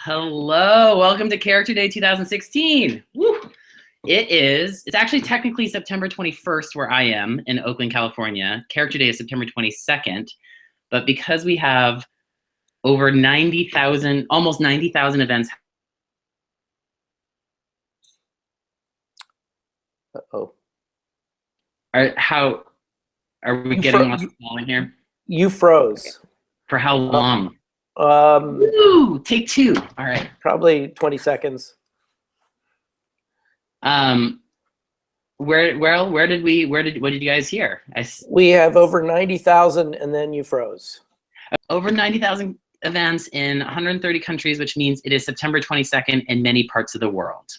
Hello, welcome to Character Day 2016. Woo. It's actually technically September 21st where I am in Oakland, California. Character Day is September 22nd, but because we have over 90,000, almost 90,000 events. Uh-oh. How are we getting lots of in here? You froze. For how long? Woo, take two. All right. Probably 20 seconds. What did you guys hear? We have over 90,000 and then you froze. Over 90,000 events in 130 countries, which means it is September 22nd in many parts of the world.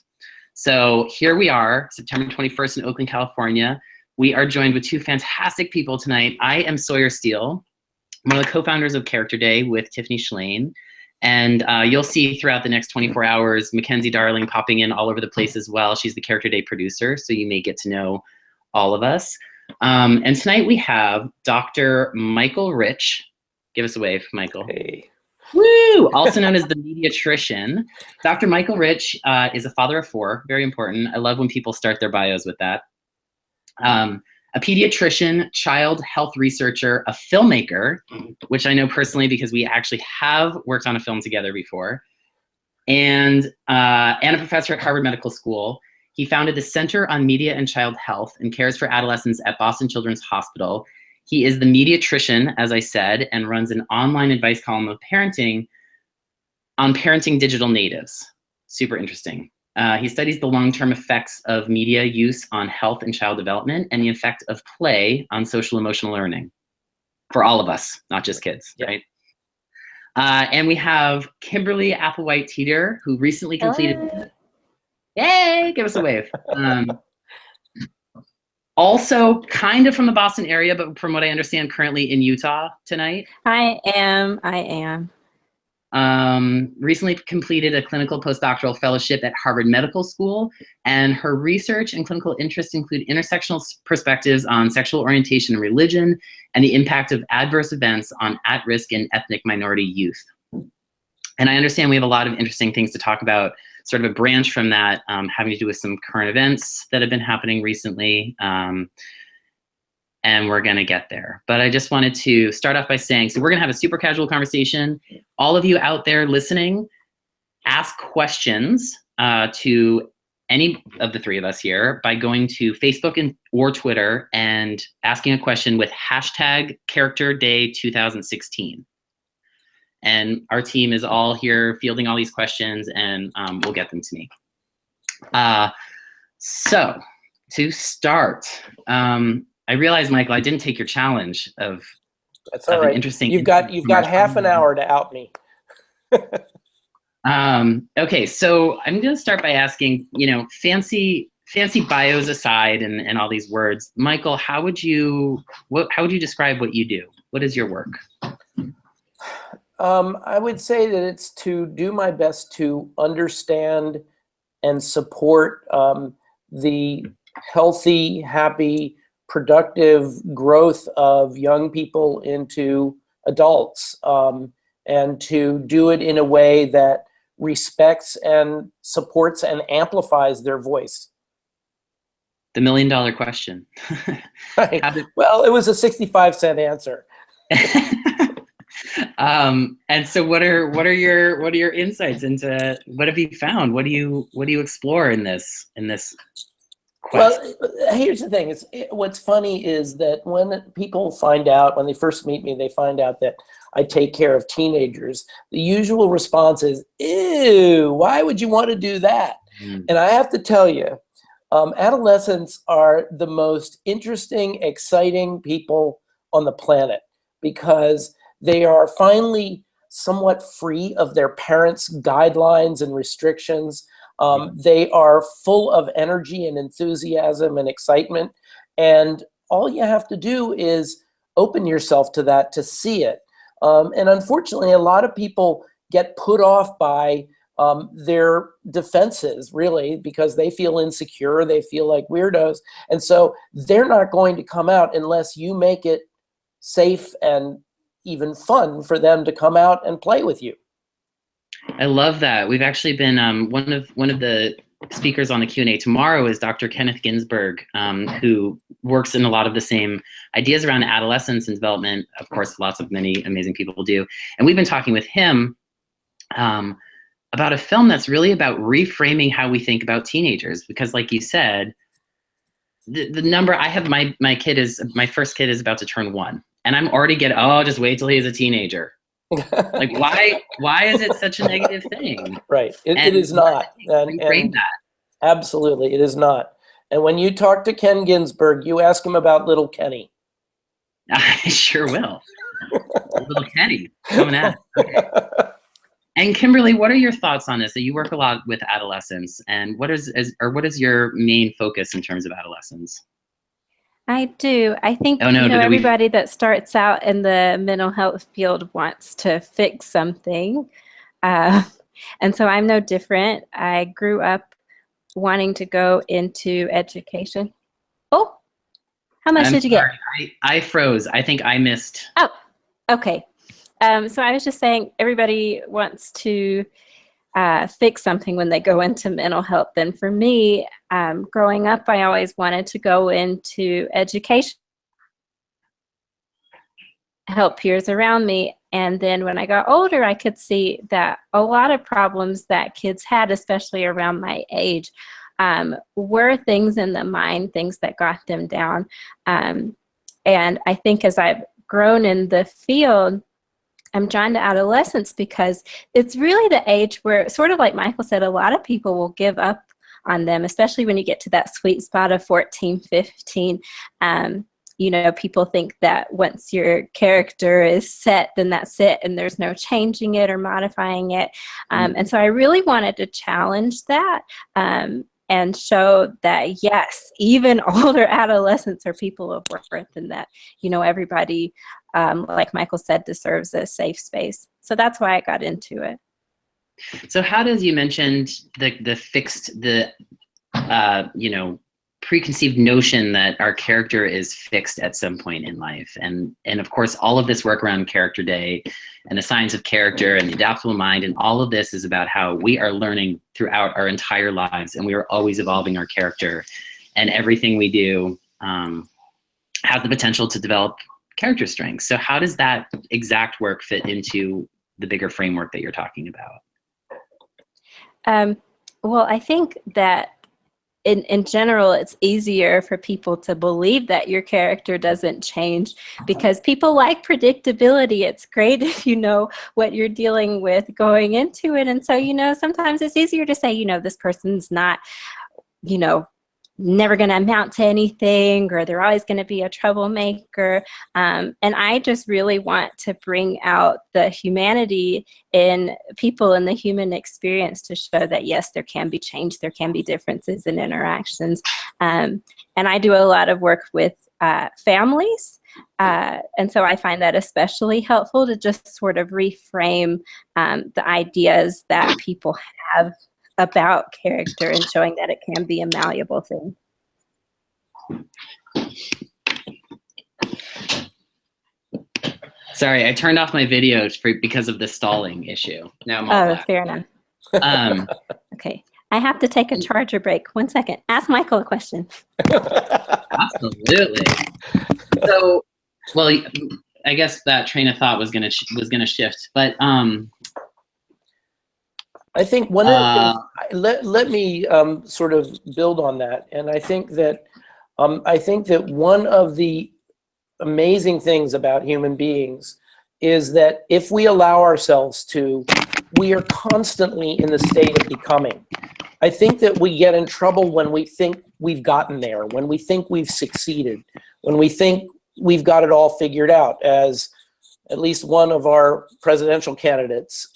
So here we are, September 21st in Oakland, California. We are joined with two fantastic people tonight. I am Sawyer Steele, one of the co-founders of Character Day with Tiffany Schlane. And you'll see throughout the next 24 hours, Mackenzie Darling popping in all over the place as well. She's the Character Day producer, so you may get to know all of us. And tonight we have Dr. Michael Rich. Give us a wave, Michael. Hey. Woo! Also known as the Mediatrician. Dr. Michael Rich is a father of four, very important. I love when people start their bios with that. A pediatrician, child health researcher, a filmmaker, which I know personally because we actually have worked on a film together before, and a professor at Harvard Medical School. He founded the Center on Media and Child Health and cares for adolescents at Boston Children's Hospital. He is the Mediatrician, as I said, and runs an online advice column of parenting on parenting digital natives. Super interesting. He studies the long-term effects of media use on health and child development and the effect of play on social emotional learning for all of us, not just kids, right? And we have Kimberly Applewhite Teitter, who recently completed, yay, give us a wave. Also kind of from the Boston area, but from what I understand, currently in Utah tonight. I am. Recently completed a clinical postdoctoral fellowship at Harvard Medical School, and her research and clinical interests include intersectional perspectives on sexual orientation and religion and the impact of adverse events on at-risk and ethnic minority youth. And I understand we have a lot of interesting things to talk about, sort of a branch from that, having to do with some current events that have been happening recently. And we're gonna get there. But I just wanted to start off by saying, so we're gonna have a super casual conversation. All of you out there listening, ask questions to any of the three of us here by going to Facebook or Twitter and asking a question with hashtag Character Day 2016. And our team is all here fielding all these questions, and we'll get them to me. So to start, I realize, Michael, I didn't take your challenge of That's all right. Interesting. You've got half an hour to out me. Okay, so I'm going to start by asking, fancy bios aside and all these words, Michael, how would you describe what you do? What is your work? I would say that it's to do my best to understand and support the healthy, happy, productive growth of young people into adults, and to do it in a way that respects and supports and amplifies their voice. The $1 million question. Right. Well, it was a 65-cent answer. And so what are your insights into what have you found? What do you explore in this quest? Well, here's the thing. What's funny is that when people find out, when they first meet me, they find out that I take care of teenagers. The usual response is, ew, why would you want to do that? And I have to tell you, adolescents are the most interesting, exciting people on the planet because they are finally somewhat free of their parents' guidelines and restrictions. They are full of energy and enthusiasm and excitement. And all you have to do is open yourself to that to see it. And unfortunately, a lot of people get put off by their defenses, really, because they feel insecure, they feel like weirdos. And so they're not going to come out unless you make it safe and even fun for them to come out and play with you. I love that. We've actually been one of the speakers on the Q&A tomorrow is Dr. Kenneth Ginsberg, who works in a lot of the same ideas around adolescence and development. Of course, many amazing people do. And we've been talking with him about a film that's really about reframing how we think about teenagers. Because like you said, the number I have, my first kid is about to turn 1. And I'm already just wait till he's a teenager. Like, why is it such a negative thing? Right. It is not. And that. Absolutely, it is not. And when you talk to Ken Ginsberg, you ask him about little Kenny. I sure will. Little Kenny coming out. Okay. And Kimberly, what are your thoughts on this? That you work a lot with adolescents, and what is your main focus in terms of adolescents? I do. I think everybody that starts out in the mental health field wants to fix something. And so I'm no different. I grew up wanting to go into education. Oh, how much did you get? I froze. I think I missed. Oh, okay. So I was just saying everybody wants to fix something when they go into mental health. And for me, growing up, I always wanted to go into education, help peers around me. And then when I got older, I could see that a lot of problems that kids had, especially around my age, were things in the mind, things that got them down. And I think as I've grown in the field, I'm drawn to adolescence because it's really the age where, sort of like Michael said, a lot of people will give up on them, especially when you get to that sweet spot of 14, 15. People think that once your character is set, then that's it, and there's no changing it or modifying it. And so I really wanted to challenge that and show that, yes, even older adolescents are people of worth, and that, everybody, like Michael said, deserves a safe space. So that's why I got into it. So how does, you mentioned the fixed, preconceived notion that our character is fixed at some point in life. And of course, all of this work around Character Day and the science of character and the adaptable mind, and all of this is about how we are learning throughout our entire lives, and we are always evolving our character, and everything we do has the potential to develop character strengths. So how does that exact work fit into the bigger framework that you're talking about? Well, I think that in general, it's easier for people to believe that your character doesn't change because people like predictability. It's great if you know what you're dealing with going into it. And so, sometimes it's easier to say, this person's not, never going to amount to anything, or they're always going to be a troublemaker. And I just really want to bring out the humanity in people and the human experience to show that, yes, there can be change, there can be differences in interactions. And I do a lot of work with families. And so I find that especially helpful to just sort of reframe the ideas that people have about character and showing that it can be a malleable thing. Sorry, I turned off my video because of the stalling issue. Now I'm all back. Fair enough. Okay, I have to take a charger break. 1 second. Ask Michael a question. Absolutely. So, well, I guess that train of thought was gonna shift, but I think one of the things, let me sort of build on that, and I think that one of the amazing things about human beings is that if we allow ourselves to, we are constantly in the state of becoming. I think that we get in trouble when we think we've gotten there, when we think we've succeeded, when we think we've got it all figured out, as at least one of our presidential candidates,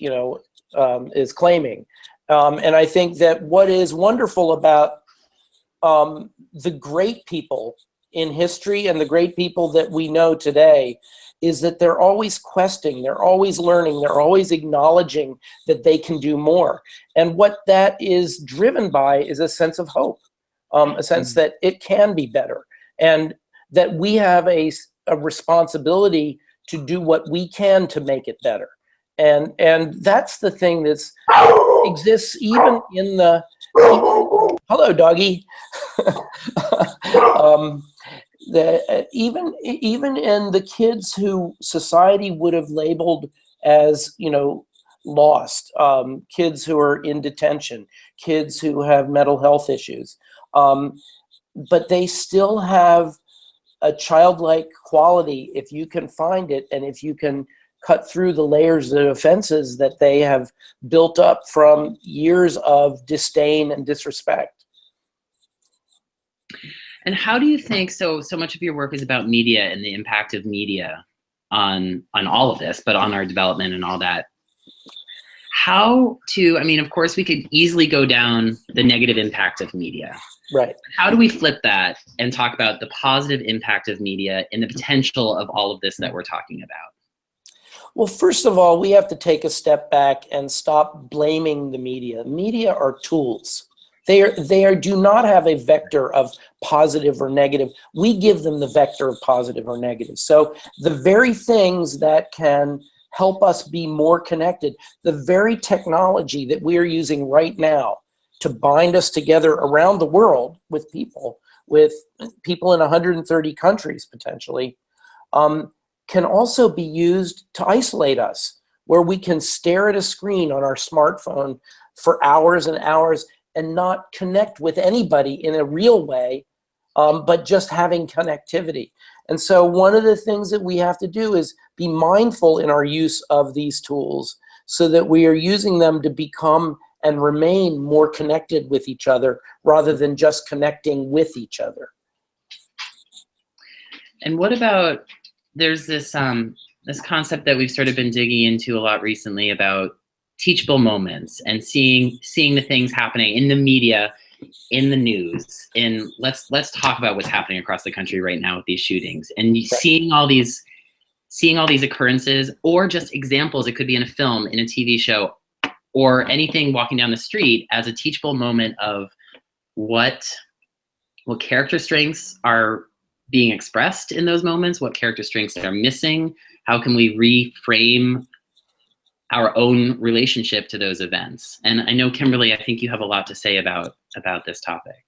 is claiming. And I think that what is wonderful about the great people in history and the great people that we know today is that they're always questing, they're always learning, they're always acknowledging that they can do more. And what that is driven by is a sense of hope, a sense that it can be better, and that we have a responsibility to do what we can to make it better. And that's the thing that's exists even in the, hello doggy, even in the kids who society would have labeled as, you know, lost, kids who are in detention, kids who have mental health issues, but they still have a childlike quality if you can find it, and if you can cut through the layers of offenses that they have built up from years of disdain and disrespect. And how do you think, so much of your work is about media and the impact of media on all of this, but on our development and all that. How to, I mean, of course, we could easily go down the negative impact of media. Right. How do we flip that and talk about the positive impact of media and the potential of all of this that we're talking about? Well, first of all, we have to take a step back and stop blaming the media. Media are tools. They do not have a vector of positive or negative. We give them the vector of positive or negative. So the very things that can help us be more connected, the very technology that we are using right now to bind us together around the world with people in 130 countries potentially, can also be used to isolate us, where we can stare at a screen on our smartphone for hours and hours and not connect with anybody in a real way, but just having connectivity. And so one of the things that we have to do is be mindful in our use of these tools so that we are using them to become and remain more connected with each other rather than just connecting with each other. And what about, there's this this concept that we've sort of been digging into a lot recently about teachable moments and seeing the things happening in the media, in the news, and let's talk about what's happening across the country right now with these shootings, and seeing all these occurrences, or just examples. It could be in a film, in a TV show, or anything walking down the street as a teachable moment of what character strengths are being expressed in those moments, what character strengths are missing, how can we reframe our own relationship to those events. And I know, Kimberly, I think you have a lot to say about this topic.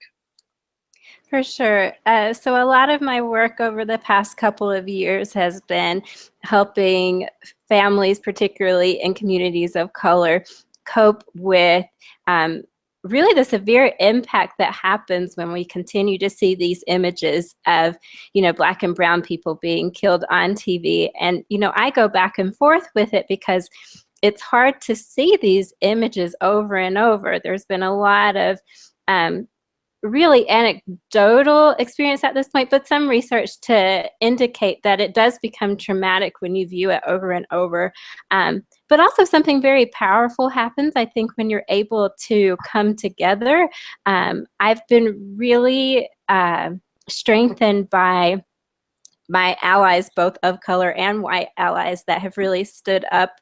For sure. So a lot of my work over the past couple of years has been helping families, particularly in communities of color, cope with really the severe impact that happens when we continue to see these images of, you know, Black and brown people being killed on TV. And, you know, I go back and forth with it because it's hard to see these images over and over. There's been a lot of really anecdotal experience at this point, but some research to indicate that it does become traumatic when you view it over and over. But also something very powerful happens, I think, when you're able to come together. I've been really strengthened by my allies, both of color and white allies, that have really stood up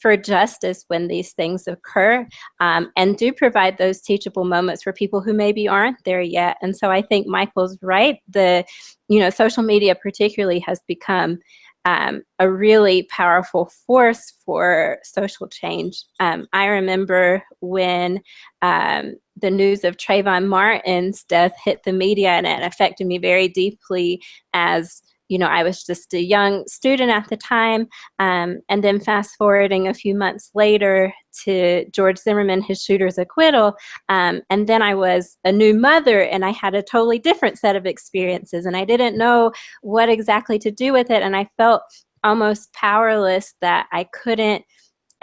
for justice when these things occur, and do provide those teachable moments for people who maybe aren't there yet. And so I think Michael's right. Social media particularly has become a really powerful force for social change. I remember when the news of Trayvon Martin's death hit the media, and it affected me very deeply as, you know, I was just a young student at the time. And then fast forwarding a few months later to George Zimmerman, his shooter's acquittal. And then I was a new mother, and I had a totally different set of experiences, and I didn't know what exactly to do with it. And I felt almost powerless that I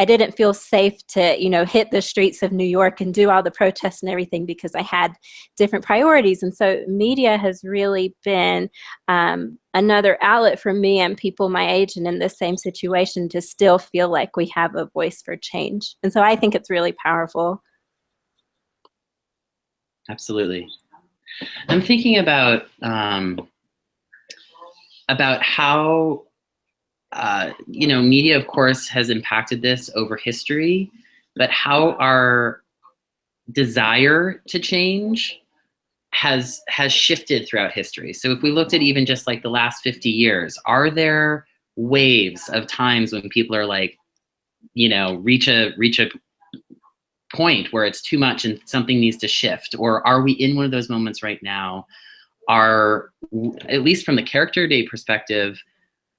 didn't feel safe to, you know, hit the streets of New York and do all the protests and everything because I had different priorities. And so media has really been another outlet for me and people my age and in the same situation to still feel like we have a voice for change. And so I think it's really powerful. Absolutely. I'm thinking about how media, of course, has impacted this over history, but how our desire to change has shifted throughout history. So if we looked at even just like the last 50 years, are there waves of times when people are like, reach a point where it's too much and something needs to shift? Or are we in one of those moments right now? At least from the character day perspective,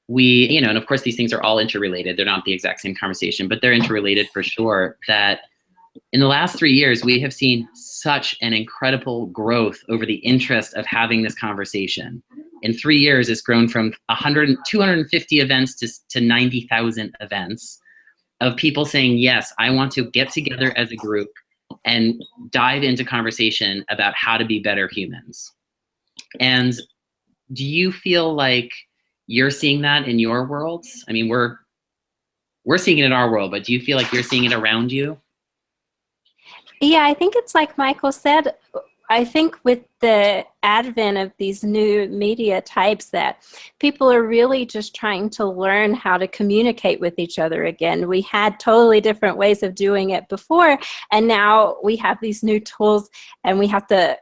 and of course these things are all interrelated. They're not the exact same conversation, but they're interrelated for sure, that in the last 3 years, we have seen such an incredible growth over the interest of having this conversation. In 3 years, it's grown from 250 events to 90,000 events of people saying, yes, I want to get together as a group and dive into conversation about how to be better humans. And do you feel like you're seeing that in your worlds? I mean, we're seeing it in our world, but do you feel like you're seeing it around you? Yeah, I think it's like Michael said. I think with the advent of these new media types, that people are really just trying to learn how to communicate with each other again. We had totally different ways of doing it before, and now we have these new tools, and we have to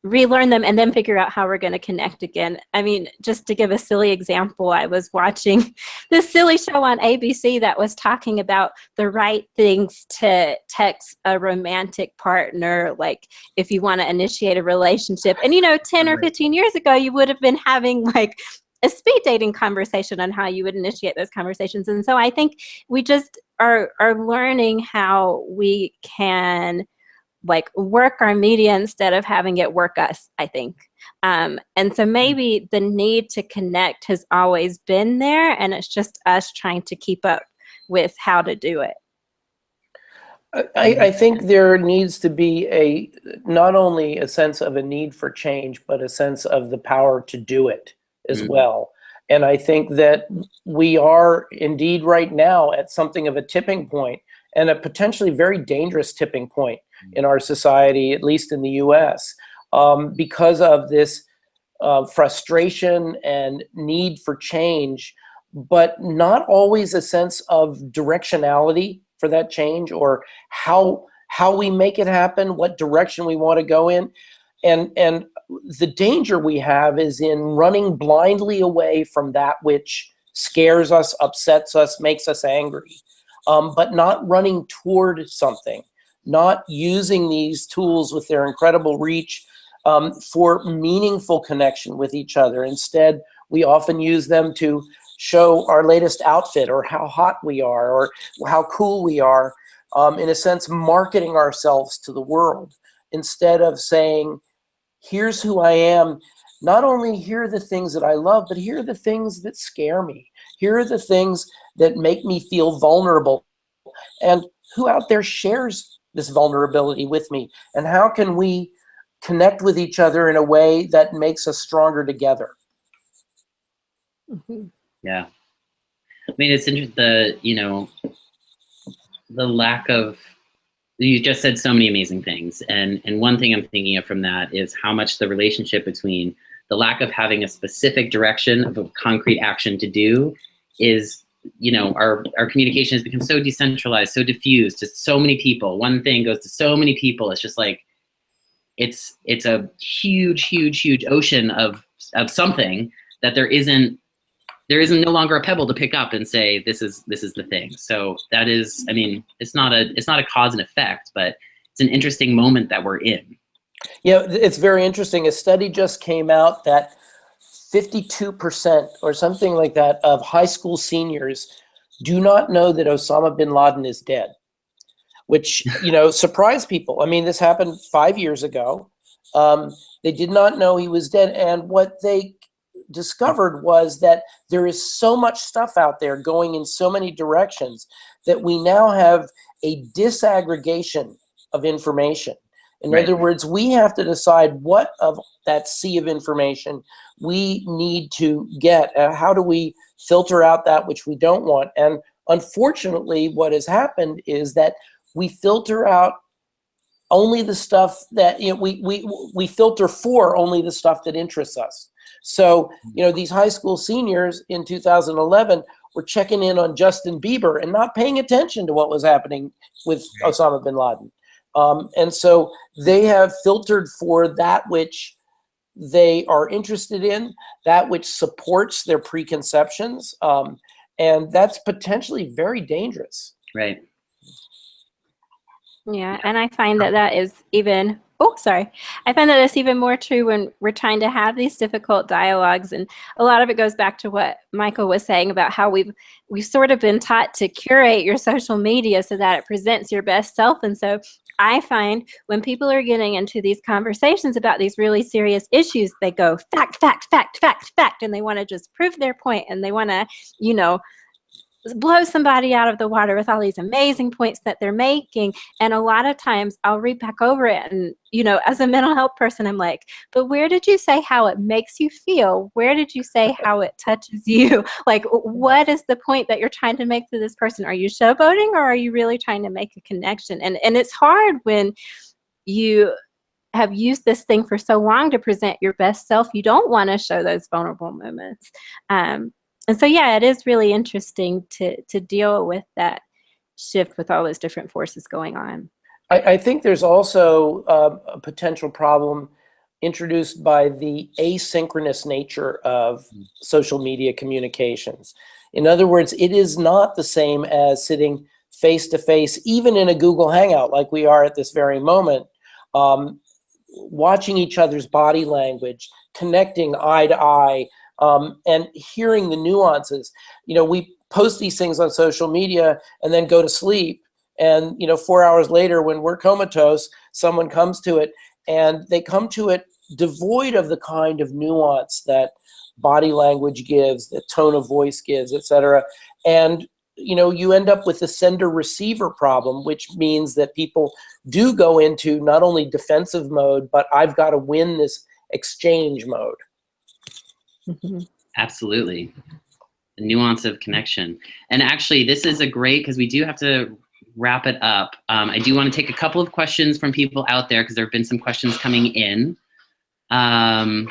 relearn them and then figure out how we're going to connect again. I mean, just to give a silly example, I was watching this silly show on ABC that was talking about the right things to text a romantic partner, like if you want to initiate a relationship. And 10 or 15 years ago, you would have been having like a speed dating conversation on how you would initiate those conversations. And so I think we just are learning how we can like work our media instead of having it work us, I think. And so maybe the need to connect has always been there, and it's just us trying to keep up with how to do it. I think there needs to be not only a sense of a need for change, but a sense of the power to do it as well. And I think that we are indeed right now at something of a tipping point, and a potentially very dangerous tipping point in our society, at least in the US, because of this frustration and need for change, but not always a sense of directionality for that change, or how we make it happen, what direction we want to go in. And the danger we have is in running blindly away from that which scares us, upsets us, makes us angry, but not running toward something, not using these tools with their incredible reach for meaningful connection with each other. Instead, we often use them to show our latest outfit, or how hot we are, or how cool we are, in a sense, marketing ourselves to the world, instead of saying, here's who I am. Not only here are the things that I love, but here are the things that scare me. Here are the things that make me feel vulnerable. And who out there shares this vulnerability with me? And how can we connect with each other in a way that makes us stronger together? Mm-hmm. Yeah. I mean, it's interesting, the lack of, you just said so many amazing things. And one thing I'm thinking of from that is how much the relationship between the lack of having a specific direction of a concrete action to do is, our communication has become so decentralized, so diffused to so many people. One thing goes to so many people. It's just like, it's a huge, huge, huge ocean of something that there isn't no longer a pebble to pick up and say, this is the thing. So that is, I mean, it's not a cause and effect, but it's an interesting moment that we're in. Yeah, it's very interesting. A study just came out that 52% or something like that of high school seniors do not know that Osama bin Laden is dead, which, surprised people. I mean, this happened 5 years ago. They did not know he was dead. And what they discovered was that there is so much stuff out there going in so many directions that we now have a disaggregation of information. In other words, we have to decide what of that sea of information we need to get. How do we filter out that which we don't want? And unfortunately, what has happened is that we filter out only the stuff that, we filter for only the stuff that interests us. So, these high school seniors in 2011 were checking in on Justin Bieber and not paying attention to what was happening with Osama bin Laden. And so they have filtered for that which they are interested in, that which supports their preconceptions. And that's potentially very dangerous. Right. Yeah, and I find that that is even, I find that that's even more true when we're trying to have these difficult dialogues. And a lot of it goes back to what Michael was saying about how we've sort of been taught to curate your social media so that it presents your best self. And so I find when people are getting into these conversations about these really serious issues, they go fact, fact, fact, fact, fact, and they want to just prove their point, and they want to, blow somebody out of the water with all these amazing points that they're making. And a lot of times I'll read back over it, and as a mental health person, I'm like, but where did you say how it makes you feel? Where did you say how it touches you? Like, what is the point that you're trying to make to this person? Are you showboating, or are you really trying to make a connection? And it's hard when you have used this thing for so long to present your best self. You don't want to show those vulnerable moments. And so, yeah, it is really interesting to deal with that shift with all those different forces going on. I think there's also a potential problem introduced by the asynchronous nature of social media communications. In other words, it is not the same as sitting face-to-face, even in a Google Hangout like we are at this very moment, watching each other's body language, connecting eye to eye, and hearing the nuances. We post these things on social media and then go to sleep. And, 4 hours later, when we're comatose, someone comes to it, and they come to it devoid of the kind of nuance that body language gives, that tone of voice gives, et cetera. And, you end up with the sender-receiver problem, which means that people do go into not only defensive mode, but I've got to win this exchange mode. Mm-hmm. Absolutely. The nuance of connection. And actually, this is a great, because we do have to wrap it up. I do want to take a couple of questions from people out there, because there have been some questions coming in. I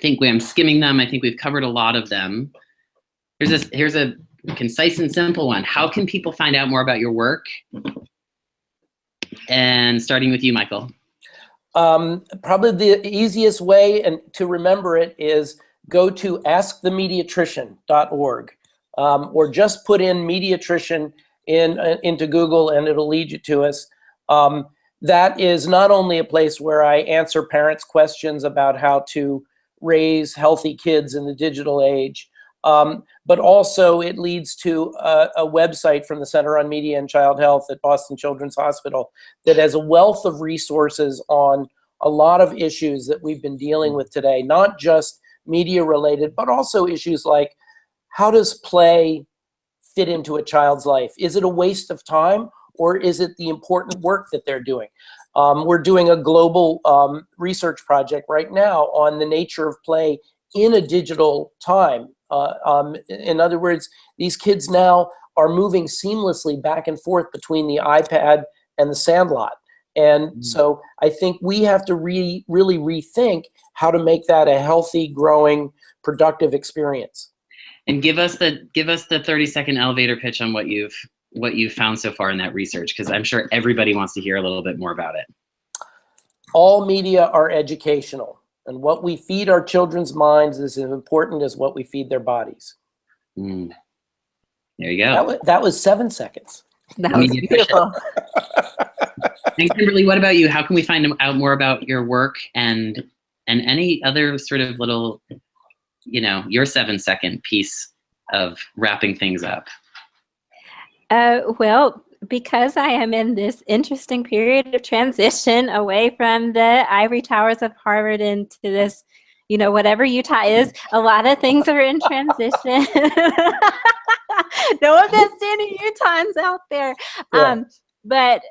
think I'm skimming them. I think we've covered a lot of them. Here's a concise and simple one. How can people find out more about your work? And starting with you, Michael. Probably the easiest way to remember it is go to askthemediatrician.org, or just put in mediatrician into Google, and it'll lead you to us. That is not only a place where I answer parents' questions about how to raise healthy kids in the digital age, but also it leads to a website from the Center on Media and Child Health at Boston Children's Hospital that has a wealth of resources on a lot of issues that we've been dealing with today, not just media related, but also issues like, how does play fit into a child's life? Is it a waste of time, or is it the important work that they're doing? We're doing a global research project right now on the nature of play in a digital time. In other words, these kids now are moving seamlessly back and forth between the iPad and the sandlot. And so I think we have to really rethink how to make that a healthy, growing, productive experience. And give us the 30-second elevator pitch on what you've found so far in that research, because I'm sure everybody wants to hear a little bit more about it. All media are educational, and what we feed our children's minds is as important as what we feed their bodies. There you go. That was 7 seconds. That was beautiful. And Kimberly, what about you? How can we find out more about your work and any other sort of little, your 7-second piece of wrapping things up? Well, because I am in this interesting period of transition away from the ivory towers of Harvard into this, whatever Utah is, a lot of things are in transition. No offense to any Utahns out there. Yeah. But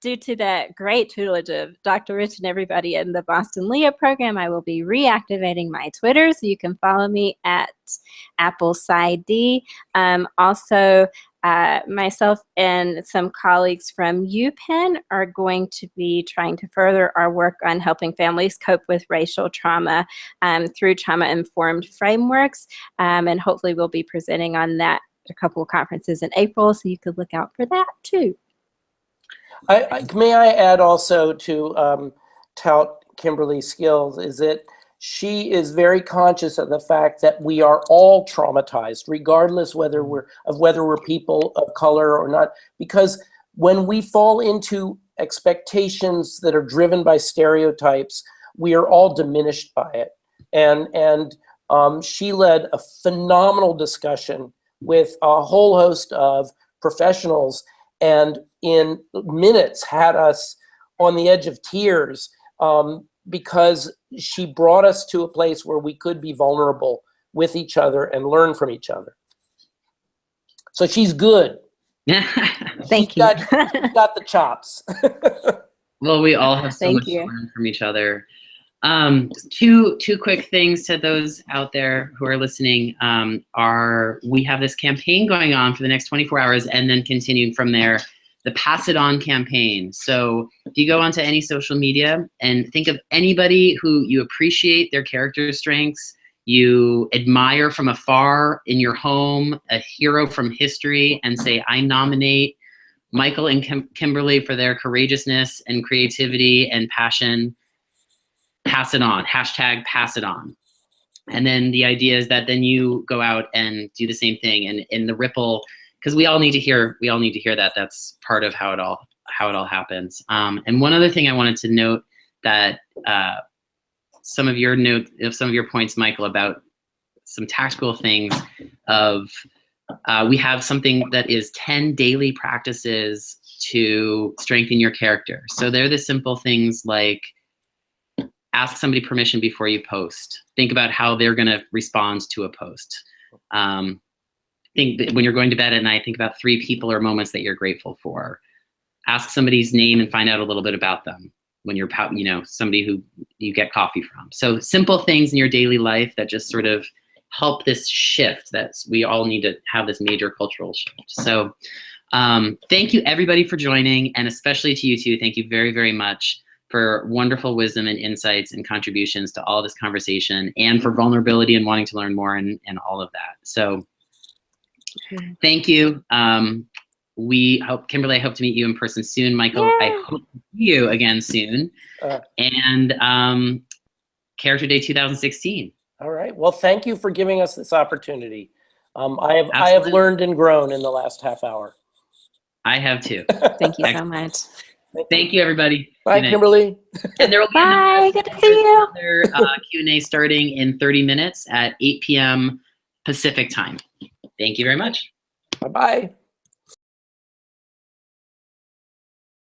due to the great tutelage of Dr. Rich and everybody in the Boston LEA program, I will be reactivating my Twitter, so you can follow me at PsyD. Also, myself and some colleagues from UPenn are going to be trying to further our work on helping families cope with racial trauma through trauma-informed frameworks, and hopefully we'll be presenting on that at a couple of conferences in April, so you could look out for that too. May I add also to tout Kimberly's skills is that she is very conscious of the fact that we are all traumatized, regardless whether we're people of color or not. Because when we fall into expectations that are driven by stereotypes, we are all diminished by it. And she led a phenomenal discussion with a whole host of professionals, and in minutes had us on the edge of tears, because she brought us to a place where we could be vulnerable with each other and learn from each other. So she's good. Thank you. Got the chops. Well, we all have so much to learn from each other. Two quick things to those out there who are listening are we have this campaign going on for the next 24 hours and then continuing from there, the Pass It On campaign. So if you go onto any social media and think of anybody who you appreciate their character strengths, you admire from afar in your home, a hero from history, and say, I nominate Michael and Kimberly for their courageousness and creativity and passion. Pass it on, hashtag pass it on. And then the idea is that then you go out and do the same thing, and in the ripple, because we all need to hear that. That's part of how it all happens. And one other thing I wanted to note that some of your points, Michael, about some tactical things of we have something that is 10 daily practices to strengthen your character. So they're the simple things like ask somebody permission before you post. Think about how they're going to respond to a post. Think that when you're going to bed at night, think about 3 people or moments that you're grateful for. Ask somebody's name and find out a little bit about them when you're, somebody who you get coffee from. So simple things in your daily life that just sort of help this shift. We all need to have this major cultural shift. So thank you everybody for joining, and especially to you two. Thank you very, very much for wonderful wisdom and insights and contributions to all this conversation, and for vulnerability and wanting to learn more and all of that. So thank you. Kimberly, I hope to meet you in person soon. Michael, yeah. I hope to see you again soon. And Character Day 2016. All right. Well, thank you for giving us this opportunity. I have learned and grown in the last half hour. I have too. Thank you so much. Thank you, everybody. Bye, Kimberly. And there will be Bye. Good to see you. Another Q&A starting in 30 minutes at 8 p.m. Pacific time. Thank you very much. Bye-bye.